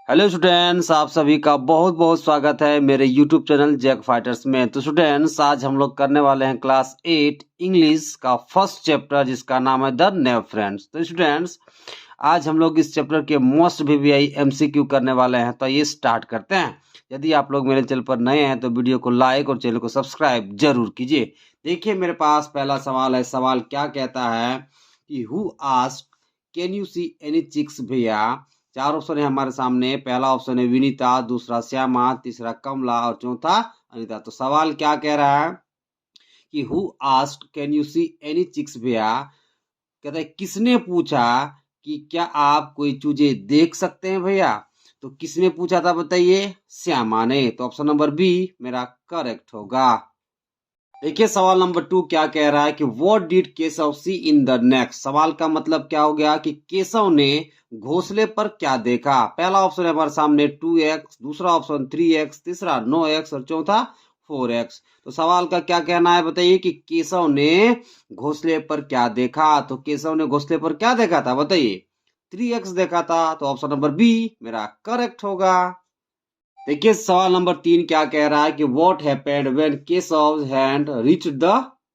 Hello students, आप सभी का बहुत बहुत स्वागत है मेरे यूट्यूब चैनल जैक फाइटर्स में। तो स्टूडेंट्स, आज हम लोग करने वाले हैं क्लास 8 इंग्लिश का फर्स्ट चैप्टर जिसका नाम है द नेव फ्रेंड्स। तो स्टूडेंट्स, आज हम लोग इस चैप्टर के मोस्ट वीवीआई एमसीक्यू करने वाले हैं। तो ये स्टार्ट करते हैं। यदि आप लोग मेरे चैनल पर नए हैं तो वीडियो को लाइक और चैनल को सब्सक्राइब जरूर कीजिए। देखिए, मेरे पास पहला सवाल है। सवाल क्या कहता है कि who asked can you see any chicks भैया। चार ऑप्शन है हमारे सामने। पहला ऑप्शन है विनीता, दूसरा श्यामा, तीसरा कमला और चौथा अनिता। तो सवाल क्या कह रहा है कि who asked can you see any chicks भैया। कहता है किसने पूछा कि क्या आप कोई चूजे देख सकते हैं भैया। तो किसने पूछा था बताइए? श्यामा ने। तो ऑप्शन नंबर बी मेरा करेक्ट होगा। देखिए, सवाल नंबर 2 क्या कह रहा है कि what did Keshav see in the next. सवाल का मतलब क्या हो गया कि केशव ने घोंसले पर क्या देखा। पहला ऑप्शन है हमारे सामने 2x, दूसरा ऑप्शन 3x, तीसरा 9x और चौथा 4x। तो सवाल का क्या कहना है बताइए कि केशव ने घोंसले पर क्या देखा। तो केशव ने घोंसले पर क्या देखा था बताइए? 3x देखा था। तो ऑप्शन नंबर बी मेरा करेक्ट होगा। देखिए, सवाल नंबर 3 क्या कह रहा है कि what happened when Keshav hand reach the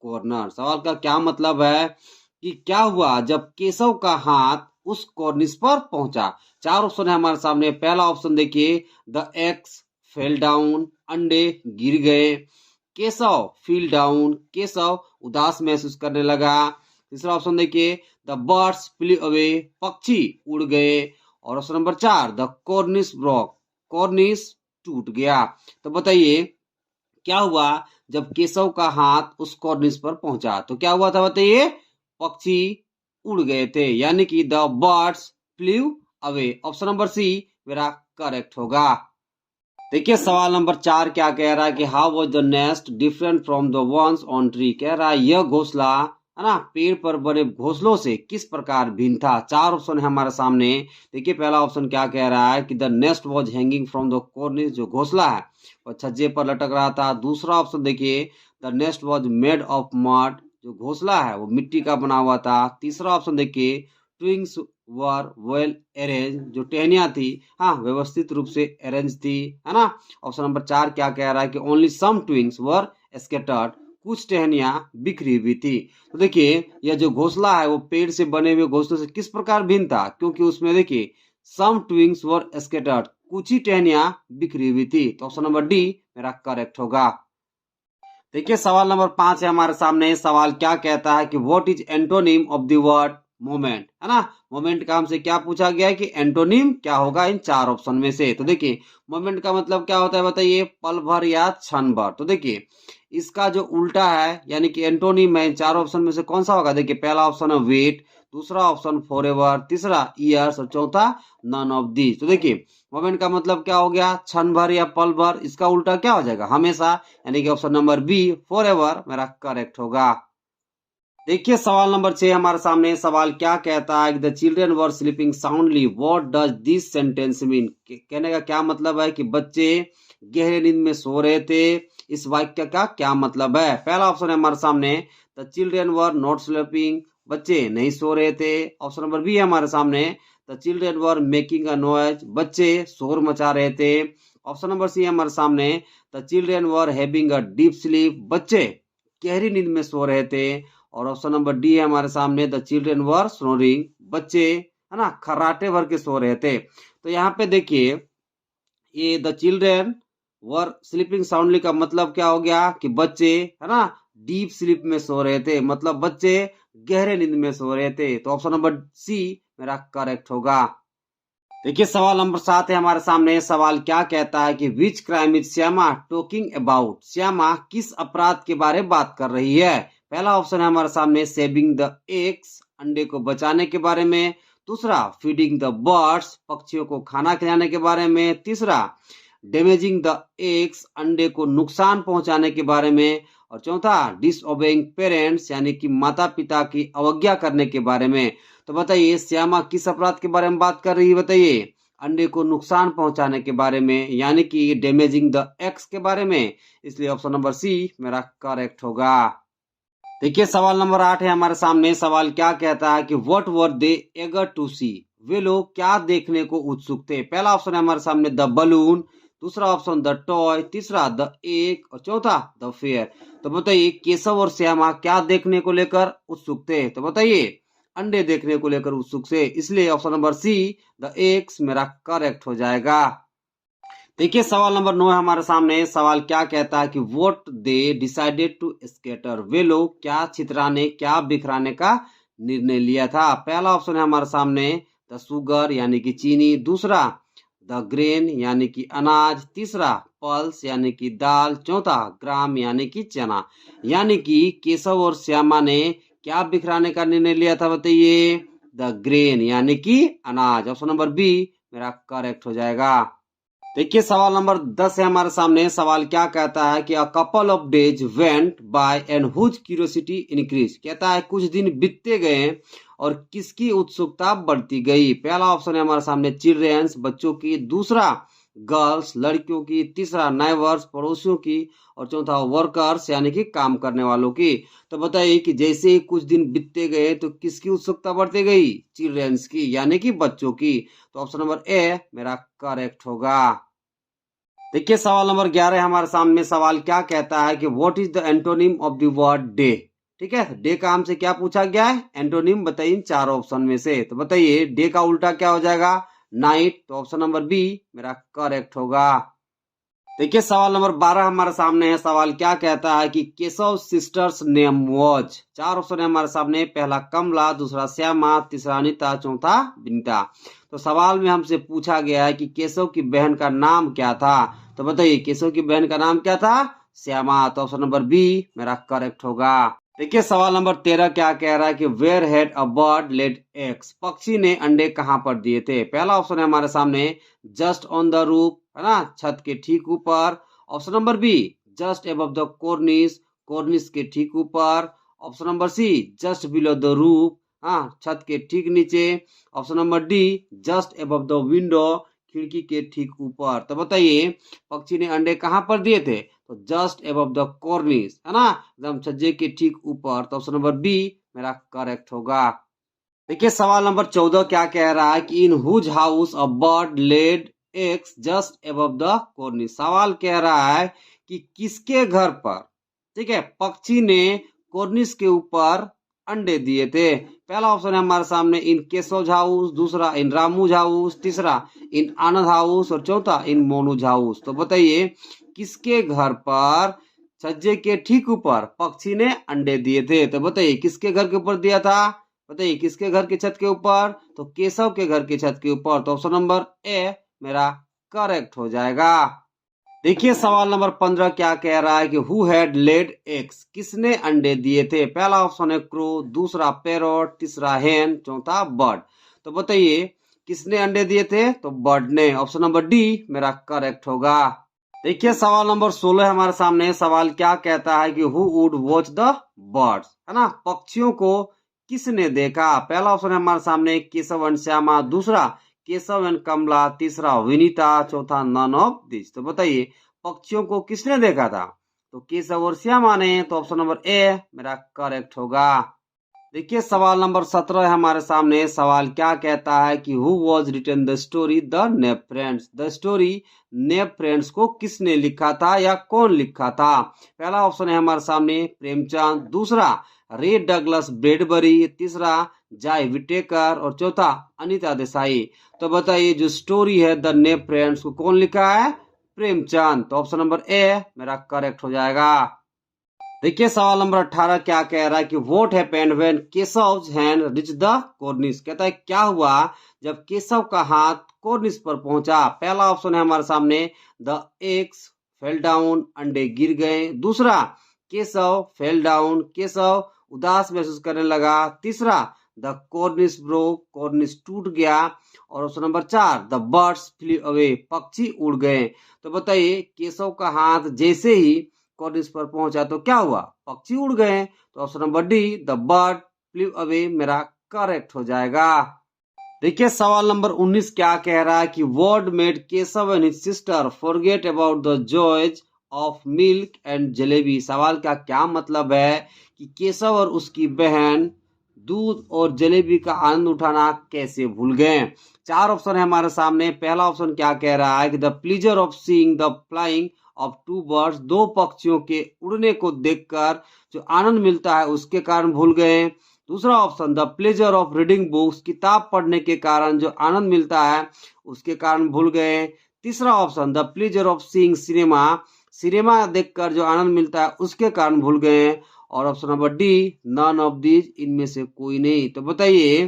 corner. सवाल का क्या मतलब है कि क्या हुआ जब केशव का हाथ उस कॉर्निस पर पहुंचा। चार ऑप्शन है हमारे सामने। पहला ऑप्शन देखिए, द एग्स फेल डाउन, अंडे गिर गए। केशव फील डाउन, केशव उदास महसूस करने लगा। तीसरा ऑप्शन देखिए, द बर्ड्स फ्ली अवे, पक्षी उड़ गए। और ऑप्शन नंबर 4, द कॉर्निस ब्रोक, कॉर्निस टूट गया। तो बताइए क्या हुआ जब केशव का हाथ उस कॉर्निस पर पहुंचा। तो क्या हुआ था बताइए? पक्षी उड़ गए थे, यानी कि the birds flew away. Option number C मेरा करेक्ट होगा। देखिए, सवाल नंबर 4 क्या कह रहा है कि how was the nest different from the ones on tree. कह रहा है यह घोंसला है ना पेड़ पर बने घोंसलों से किस प्रकार भिन्न था। चार ऑप्शन है हमारे सामने। देखिए, पहला ऑप्शन क्या कह रहा है कि the nest was hanging from the कॉर्निस, जो घोंसला है वह छज्जे पर लटक रहा था। दूसरा ऑप्शन देखिए, the nest was made of mud, जो घोंसला है वो मिट्टी का बना हुआ था। तीसरा ऑप्शन देखिए, ट्विंग्स वर वेल अरेंज, जो टहनियां थी हाँ व्यवस्थित रूप से अरेंज थी, है ना। ऑप्शन नंबर 4 क्या कह रहा है कि ओनली सम ट्विंग्स वर स्कैटर्ड, कुछ टहनियां बिखरी हुई थी। तो देखिए, यह जो घोंसला है वो पेड़ से बने हुए घोंसलों से किस प्रकार भिन्न था, क्योंकि उसमें देखिए सम ट्विंग्स वर स्कैटर्ड, कुछ ही टहनियां बिखरी हुई थी। तो ऑप्शन नंबर डी मेरा करेक्ट होगा। देखिए, सवाल नंबर 5 है हमारे सामने। सवाल क्या कहता है कि what is antonym of the word moment, है ना। मोमेंट का हमसे क्या पूछा गया है कि एंटोनिम क्या होगा इन चार ऑप्शन में से। तो देखिए, मोमेंट का मतलब क्या होता है बताइए? पल भर या क्षण भर। तो देखिए, इसका जो उल्टा है यानी कि एंटोनिम है इन चार ऑप्शन में से कौन सा होगा। देखिए, पहला ऑप्शन है वेट, दूसरा ऑप्शन फॉरएवर, तीसरा ईयर्स और चौथा नन ऑफ दीज। तो देखिए, मोमेंट का मतलब क्या हो गया? क्षण भर या पल भर। इसका उल्टा क्या हो जाएगा? हमेशा, यानी कि ऑप्शन नंबर बी फॉरएवर मेरा करेक्ट होगा। देखिए, सवाल नंबर 6 हमारे सामने। सवाल क्या कहता है? The children were sleeping soundly, what does this sentence mean. कहने का क्या मतलब है कि बच्चे गहरे नींद में सो रहे थे। इस वाक्य का क्या मतलब है? पहला ऑप्शन है हमारे सामने, the children were not sleeping, बच्चे नहीं सो रहे थे। ऑप्शन नंबर बी है हमारे सामने, the children were making a noise, बच्चे शोर मचा रहे थे। ऑप्शन नंबर सी है हमारे सामने, the children were having a deep sleep, बच्चे गहरी नींद में सो रहे थे। और ऑप्शन नंबर डी है हमारे सामने, द चिल्ड्रन वर स्नोरिंग, बच्चे है ना खर्राटे भर के सो रहे थे। तो यहाँ पे देखिए, ये the children were sleeping soundly का मतलब क्या हो गया कि बच्चे है ना डीप स्लीप में सो रहे थे, मतलब बच्चे गहरे नींद में सो रहे थे। तो ऑप्शन नंबर सी मेरा करेक्ट होगा। देखिए, सवाल नंबर 7 है हमारे सामने। सवाल क्या कहता है कि which crime is Shyama talking about. Shyama किस अपराध के बारे में बात कर रही है। पहला ऑप्शन है हमारे सामने, सेविंग द एग्स, अंडे को बचाने के बारे में। दूसरा, फीडिंग द बर्ड्स, पक्षियों को खाना खिलाने के बारे में। तीसरा, डैमेजिंग द एग्स, अंडे को नुकसान पहुंचाने के बारे में। और चौथा, डिसओबेइंग पेरेंट्स, यानी कि माता पिता की अवज्ञा करने के बारे में। तो बताइए, श्यामा किस अपराध के बारे में बात कर रही है बताइए? अंडे को नुकसान पहुंचाने के बारे में, यानी कि डैमेजिंग द एग्स के बारे में। इसलिए ऑप्शन नंबर सी मेरा करेक्ट होगा। देखिए, सवाल नंबर 8 है हमारे सामने। सवाल क्या कहता है कि what were they eager to see. वे लोग क्या देखने को उत्सुक थे। पहला ऑप्शन है हमारे सामने द बलून, दूसरा ऑप्शन द टॉय, तीसरा द एग और चौथा द फेयर। तो बताइए केशव और श्यामा क्या देखने को लेकर उत्सुक थे। तो बताइए अंडे देखने को लेकर उत्सुक से, इसलिए option number C the eggs मेरा करेक्ट हो जाएगा। देखिए सवाल नंबर 9 है हमारे सामने। सवाल क्या कहता है कि what they decided to scatter, वे लोग क्या छितराने क्या बिखराने का निर्णय लिया था। पहला ऑप्शन है हमारे सामने द शुगर यानी कि चीनी, दूसरा द ग्रेन यानी कि अनाज, तीसरा पल्स यानी कि दाल, चौथा ग्राम यानी कि चना। यानी कि केशव और श्यामा ने क्या बिखराने का निर्णय लिया था। बताइए द ग्रेन यानी कि अनाज। ऑप्शन नंबर बी मेरा करेक्ट हो जाएगा। देखिए सवाल नंबर 10 है हमारे सामने। सवाल क्या कहता है कि a couple of days went by and whose curiosity increase. कहता है कुछ दिन बीतते गए और किसकी उत्सुकता बढ़ती गई। पहला ऑप्शन है हमारे सामने चिल्ड्रेंस बच्चों की, दूसरा गर्ल्स लड़कियों की, तीसरा नाइबर्स पड़ोसियों की और चौथा वर्कर्स यानी कि काम करने वालों की। तो बताइए कि जैसे ही कुछ दिन बीतते गए तो किसकी उत्सुकता बढ़ती गई। चिल्ड्रेंस की यानी कि बच्चों की। तो ऑप्शन नंबर ए मेरा करेक्ट होगा। देखिए सवाल नंबर 11 हमारे सामने। सवाल क्या कहता है कि what is the antonym of the word day. ठीक है, डे का हमसे क्या पूछा गया है, एंटोनिम बताइए इन चार ऑप्शन में से। तो बताइए डे का उल्टा क्या हो जाएगा, नाइट। तो ऑप्शन नंबर बी मेरा करेक्ट होगा। देखिए सवाल नंबर 12 हमारे सामने है। सवाल क्या कहता है कि केशव सिस्टर्स नेम वाज। चार ऑप्शन है हमारे सामने, पहला कमला, दूसरा श्यामा, तीसरा अनिता, चौथा विनीता। तो सवाल में हमसे पूछा गया है कि केशव की बहन का नाम क्या था। तो बताइए केशव की बहन का नाम क्या था, श्यामा। तो ऑप्शन नंबर बी मेरा करेक्ट होगा। देखिए सवाल नंबर 13 क्या कह रहा है कि where had a bird laid eggs. पक्षी ने अंडे कहां पर दिए थे। पहला ऑप्शन है हमारे सामने जस्ट ऑन द रूफ, है ना, छत के ठीक ऊपर। Option number B just above the cornice, cornice के ठीक ऊपर। Option number C just below the roof, हाँ छत के ठीक नीचे। Option number D just above the window, खिड़की के ठीक ऊपर। तो बताइए पक्षी ने अंडे कहां पर दिए थे। तो जस्ट अबव द कॉर्निस, है ना, एकदम छज्जे के ठीक ऊपर। तो ऑप्शन नंबर बी मेरा करेक्ट होगा। देखिए सवाल नंबर 14 क्या कह रहा है कि in whose house a bird laid eggs just above the cornice. सवाल कह रहा है कि किसके घर पर, ठीक है, पक्षी ने कॉर्निस के ऊपर अंडे दिए थे। पहला ऑप्शन है हमारे सामने इन केशव हाउस, दूसरा इन रामू हाउस, तीसरा इन आनंद हाउस और चौथा इन मोनू हाउस। तो बताइए किसके घर पर छज्जे के ठीक ऊपर पक्षी ने अंडे दिए थे। तो बताइए किसके घर के ऊपर दिया था। बताइए किसके घर की छत के ऊपर। तो केशव के घर की छत के ऊपर। तो ऑप्शन नंबर ए मेरा करेक्ट हो जाएगा। देखिए सवाल नंबर 15 क्या कह रहा है कि हु हैड लेड एग्स, किसने अंडे दिए थे। पहला ऑप्शन है क्रो, दूसरा पैरोट, तीसरा हेन, चौथा बर्ड। तो बताइए किसने अंडे दिए थे। तो बर्ड ने। ऑप्शन नंबर डी मेरा करेक्ट होगा। देखिए सवाल नंबर 16 हमारे सामने। सवाल क्या कहता है कि who would watch the birds, है ना, पक्षियों को किसने देखा। पहला ऑप्शन है हमारे सामने केशव एंड श्यामा, दूसरा केशव एंड कमला, तीसरा विनीता, चौथा नन ऑफ दिस। तो बताइए पक्षियों को किसने देखा था। तो केशव और श्यामा ने। तो ऑप्शन नंबर ए मेरा करेक्ट होगा। देखिए सवाल नंबर 17 है हमारे सामने। सवाल क्या कहता है कि who was written the story the nap friends. The story nap friends को किसने लिखा था या कौन लिखा था। पहला ऑप्शन है हमारे सामने प्रेमचंद, दूसरा रे डगलस ब्रेडबरी, तीसरा जाय विटेकर और चौथा अनीता देसाई। तो बताइए जो स्टोरी है द नेप फ्रेंड्स को कौन लिखा है, प्रेमचंद। तो ऑप्शन नंबर ए मेरा करेक्ट हो जाएगा। देखिए सवाल नंबर 18 क्या कह रहा है कि what happened when Keshav's hand reach the cornice. कहता है क्या हुआ जब केशव का हाथ कॉर्निस पर पहुंचा। पहला ऑप्शन है हमारे सामने द एग्स फेल डाउन, अंडे गिर गए। दूसरा केशव फेल डाउन, केशव उदास महसूस करने लगा। तीसरा द कॉर्निस ब्रोक, कॉर्निस टूट गया। और option number 4 the birds flee away, पक्षी उड़ गए। तो बताइए केशव का हाथ जैसे ही कॉर्निस पर पहुंचा तो क्या हुआ, पक्षी उड़ गए। तो option number D the bird flew away मेरा करेक्ट हो जाएगा। देखिए सवाल नंबर 19 क्या कह रहा है कि word made Keshav and his sister forget about the joys of milk and jalebi. सवाल का क्या मतलब है कि केशव और उसकी बहन दूध और जलेबी का आनंद उठाना कैसे भूल गए। चार ऑप्शन है हमारे सामने। पहला ऑप्शन क्या कह रहा है कि the pleasure of seeing the flying of two birds, दो पक्षियों के उड़ने को देखकर जो आनंद मिलता है उसके कारण भूल गए। दूसरा option the pleasure of reading books, किताब पढ़ने के कारण जो आनंद मिलता है उसके कारण भूल गए। तीसरा option the pleasure of seeing cinema, cinema देखकर जो आनंद मिलता है उसके कारण भूल गए। और option number D none of these, इनमें से कोई नहीं। तो बताइए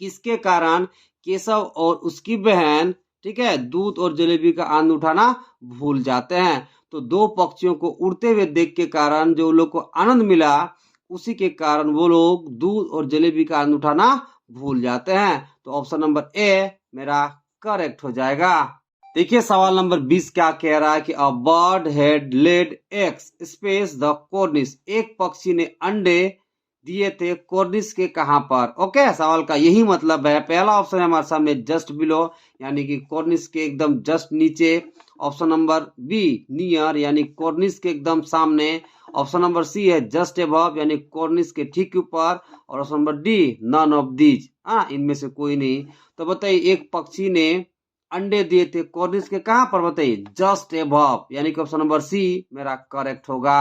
किसके कारण केशव और उसकी बहन, ठीक है, दूध और जलेबी का आनंद उठाना भूल जाते हैं। तो दो पक्षियों को उड़ते हुए देख के कारण जो लोग को आनंद मिला उसी के कारण वो लोग दूध और जलेबी का आनंद उठाना भूल जाते हैं। तो ऑप्शन नंबर ए मेरा करेक्ट हो जाएगा। देखिए सवाल नंबर 20 क्या कह रहा है कि a bird had laid eggs space the कॉर्निस, एक पक्षी ने अंडे दिए थे कॉर्निस के कहां पर। ओके, सवाल का यही मतलब है। पहला ऑप्शन है हमारे सामने जस्ट बिलो, यानी कि कॉर्निस के एकदम जस्ट नीचे। ऑप्शन नंबर बी नियर, यानी कॉर्निस के एकदम सामने। ऑप्शन नंबर सी है जस्ट अबव, यानी कॉर्निस के ठीक ऊपर। और option number D none of these, इनमें से कोई नहीं। तो बताइए एक पक्षी ने अंडे दिए थे कॉर्निस के कहां पर, बताइए जस्ट अबव, यानी कि ऑप्शन नंबर सी मेरा करेक्ट होगा।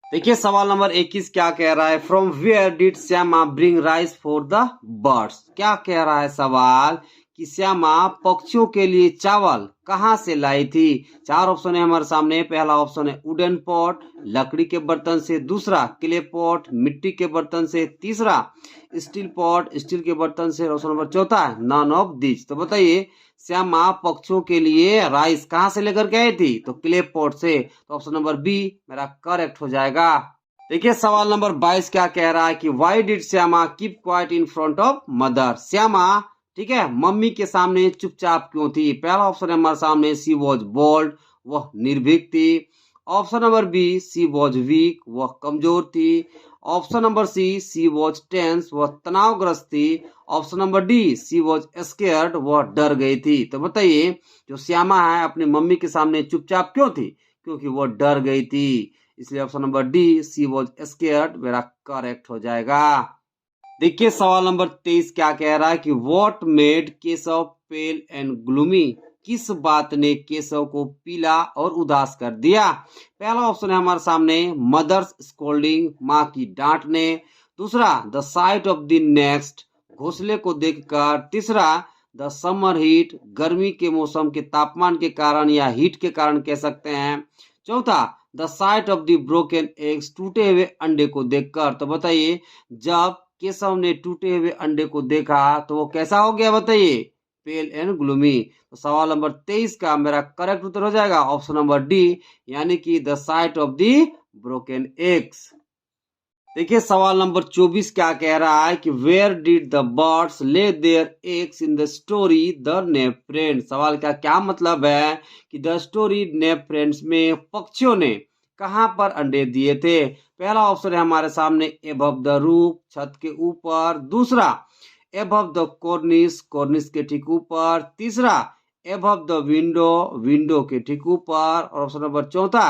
देखिए सवाल नंबर 21 क्या कह रहा है, from where did Shyama bring rice for the birds. क्या कह रहा है सवाल कि श्यामा पक्षियों के लिए चावल कहां से लाई थी। चार ऑप्शन है हमारे सामने। पहला ऑप्शन है वुडन पॉट, लकड़ी के बर्तन से। दूसरा क्ले पॉट, मिट्टी के बर्तन से। तीसरा स्टील पॉट, स्टील के बर्तन से। ऑप्शन नंबर चौथा है नन ऑफ दिस। तो बताइए श्यामा पक्षियों के लिए राइस कहां से लेकर के आई थी, तो क्ले पॉट से। तो ऑप्शन नंबर बी मेरा करेक्ट हो जाएगा। देखिए सवाल नंबर 22 क्या कह रहा है कि why did Shyama keep quiet in front of mother. Shyama, ठीक है, मम्मी के सामने चुपचाप क्यों थी। पहला ऑप्शन है हमारे सामने सी वॉज बोल्ड, वह निर्भीक थी। Option number B C was weak, वह कमजोर थी। Option number C was tense, वह तनावग्रस्त थी। Option number D she was scared, वह डर गई थी। तो बताइए जो श्यामा है अपनी मम्मी के सामने चुपचाप क्यों थी, क्योंकि वो डर गई थी। इसलिए option number D she was scared मेरा करेक्ट हो जाएगा। देखिए सवाल नंबर 23 क्या कह रहा है कि what made Keshav pale and gloomy, किस बात ने केशव को पीला और उदास कर दिया। पहला ऑप्शन है हमारे सामने मदर्स स्कोल्डिंग, माँ की डांट ने। दूसरा the sight of the next, घोंसले को देखकर। तीसरा द समर हीट, गर्मी के मौसम के तापमान के कारण या हीट के कारण कह सकते हैं। चौथा the sight of the broken eggs, टूटे हुए अंडे को देखकर। तो बताइए जब केशव ने टूटे हुए अंडे को देखा तो वो कैसा हो गया, बताइए पेल एंड ग्लूमी। तो सवाल नंबर 23 का मेरा करेक्ट उत्तर हो जाएगा ऑप्शन नंबर डी, यानी कि the sight of the broken eggs. देखिए सवाल नंबर 24 क्या कह रहा है कि where did the birds lay their eggs in the story the nap friends. सवाल का क्या मतलब है कि द स्टोरी नेप फ्रेंड्स में पक्षियों ने कहां पर अंडे दिए थे। पहला ऑप्शन है हमारे सामने एबव द रूफ, छत के ऊपर। दूसरा एबव द कॉर्निस, कॉर्निस के ठीक ऊपर। तीसरा एबव द विंडो, विंडो के ठीक ऊपर। और ऑप्शन नंबर चौथा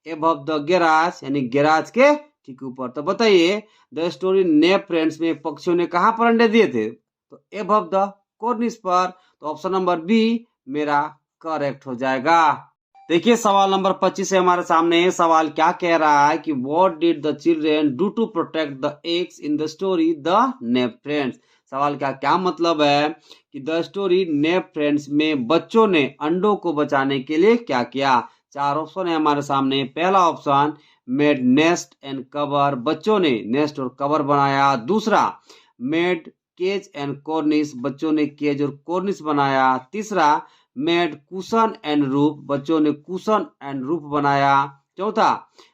एबव द गैराज, यानी गैराज के ठीक ऊपर। तो बताइए द स्टोरी नेप फ्रेंड्स में पक्षियों ने कहां पर अंडे दिए थे, तो एबव द कॉर्निस पर। तो ऑप्शन नंबर बी मेरा करेक्ट हो जाएगा। देखिए सवाल नंबर 25 है हमारे सामने। सवाल क्या कह रहा है कि what did the children do to protect the eggs in the story the nap friends. सवाल का क्या मतलब है कि द स्टोरी नेप फ्रेंड्स में बच्चों ने अंडों को बचाने के लिए क्या किया। चार ऑप्शन है हमारे सामने। पहला option made nest and cover, बच्चों ने नेस्ट और कवर बनाया। दूसरा मेड केज एंड कॉर्निस, बच्चों ने केज और कॉर्निस बनाया। तीसरा मेड कुशन एंड रूफ, बच्चों ने कुशन एंड रूफ बनाया। चौथा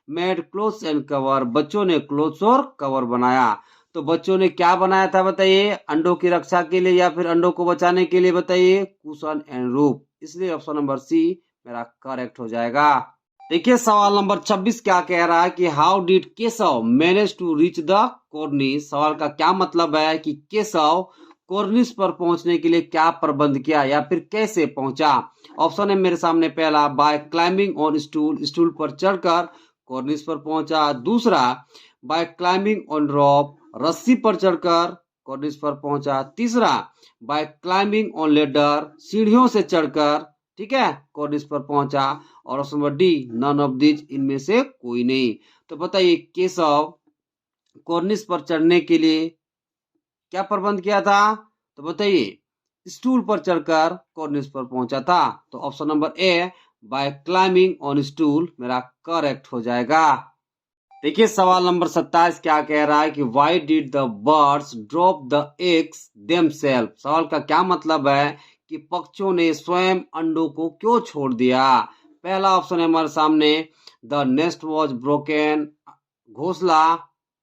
मेड क्लोथ्स एंड कवर, बच्चों ने क्लोथ्स और कवर बनाया। तो बच्चों ने क्या बनाया था बताइए, अंडों की रक्षा के लिए या फिर अंडों को बचाने के लिए, बताइए कुशन एंड रूफ। इसलिए ऑप्शन नंबर सी मेरा करेक्ट हो जाएगा। देखिए सवाल नंबर 26 क्या कह रहा है कि how did Keshav manage to reach the cornice. सवाल का क्या मतलब है कि केशव कॉर्निस पर पहुंचने के लिए क्या प्रबंध किया या फिर कैसे पहुंचा। ऑप्शन है मेरे सामने। पहला by climbing on stool, stool पर चढ़कर कॉर्निस पर पहुंचा। दूसरा बाय क्लाइंबिंग ऑन रॉप, रस्सी पर चढ़कर कॉर्निस पर पहुंचा। तीसरा, बाय क्लाइंबिंग ऑन लेडर, सीढ़ियों से चढ़कर, ठीक है, कॉर्निस पर पहुंचा। और option number D, none of this, इनमें से कोई नहीं। तो बताइए केशव कॉर्निस पर चढ़ने के लिए क्या प्रबंध किया था? तो बताइए स्टूल पर चढ़कर कॉर्निस पर पहुंचा था। तो option number A, by climbing on stool, मेरा करेक्ट हो जाएगा। देखिए सवाल नंबर 27 क्या कह रहा है कि why did the birds drop the eggs themself. सवाल का क्या मतलब है कि पक्षियों ने स्वयं अंडों को क्यों छोड़ दिया। पहला ऑप्शन है हमारे सामने, द नेस्ट वॉज ब्रोकन, घोंसला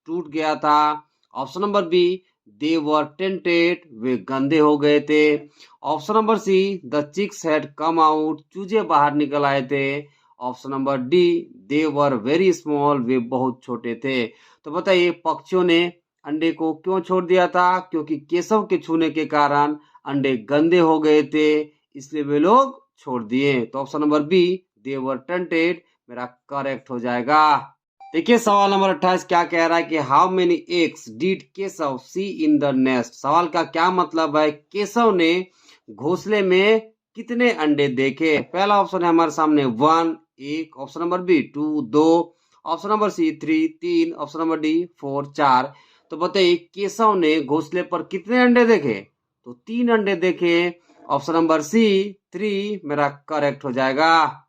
टूट गया था। Option number B, they were tainted, वे गंदे हो गए थे। Option number C, the chicks had come out, चूजे बाहर निकल आए थे। Option number D, they were very small, वे बहुत छोटे थे। तो बताइए पक्षियों ने अंडे को क्यों छोड़ दिया था? क्योंकि केशव के छूने के कारण अंडे गंदे हो गए थे, इसलिए वे लोग छोड़ दिए। तो option number B, they were tainted, मेरा करेक्ट हो जाएगा। देखिए सवाल नंबर 28 क्या कह रहा है कि how many eggs did Keshav see in the nest. सवाल का क्या मतलब है, केशव ने घोंसले में कितने अंडे देखे। पहला ऑप्शन है हमारे सामने 1, एक। Option number B 2, 2। Option number C 3, 3। Option number D 4, 4। तो बताइए केशव ने घोंसले पर कितने अंडे देखे? तो 3 अंडे देखे। ऑप्शन नंबर सी 3 मेरा करेक्ट हो जाएगा।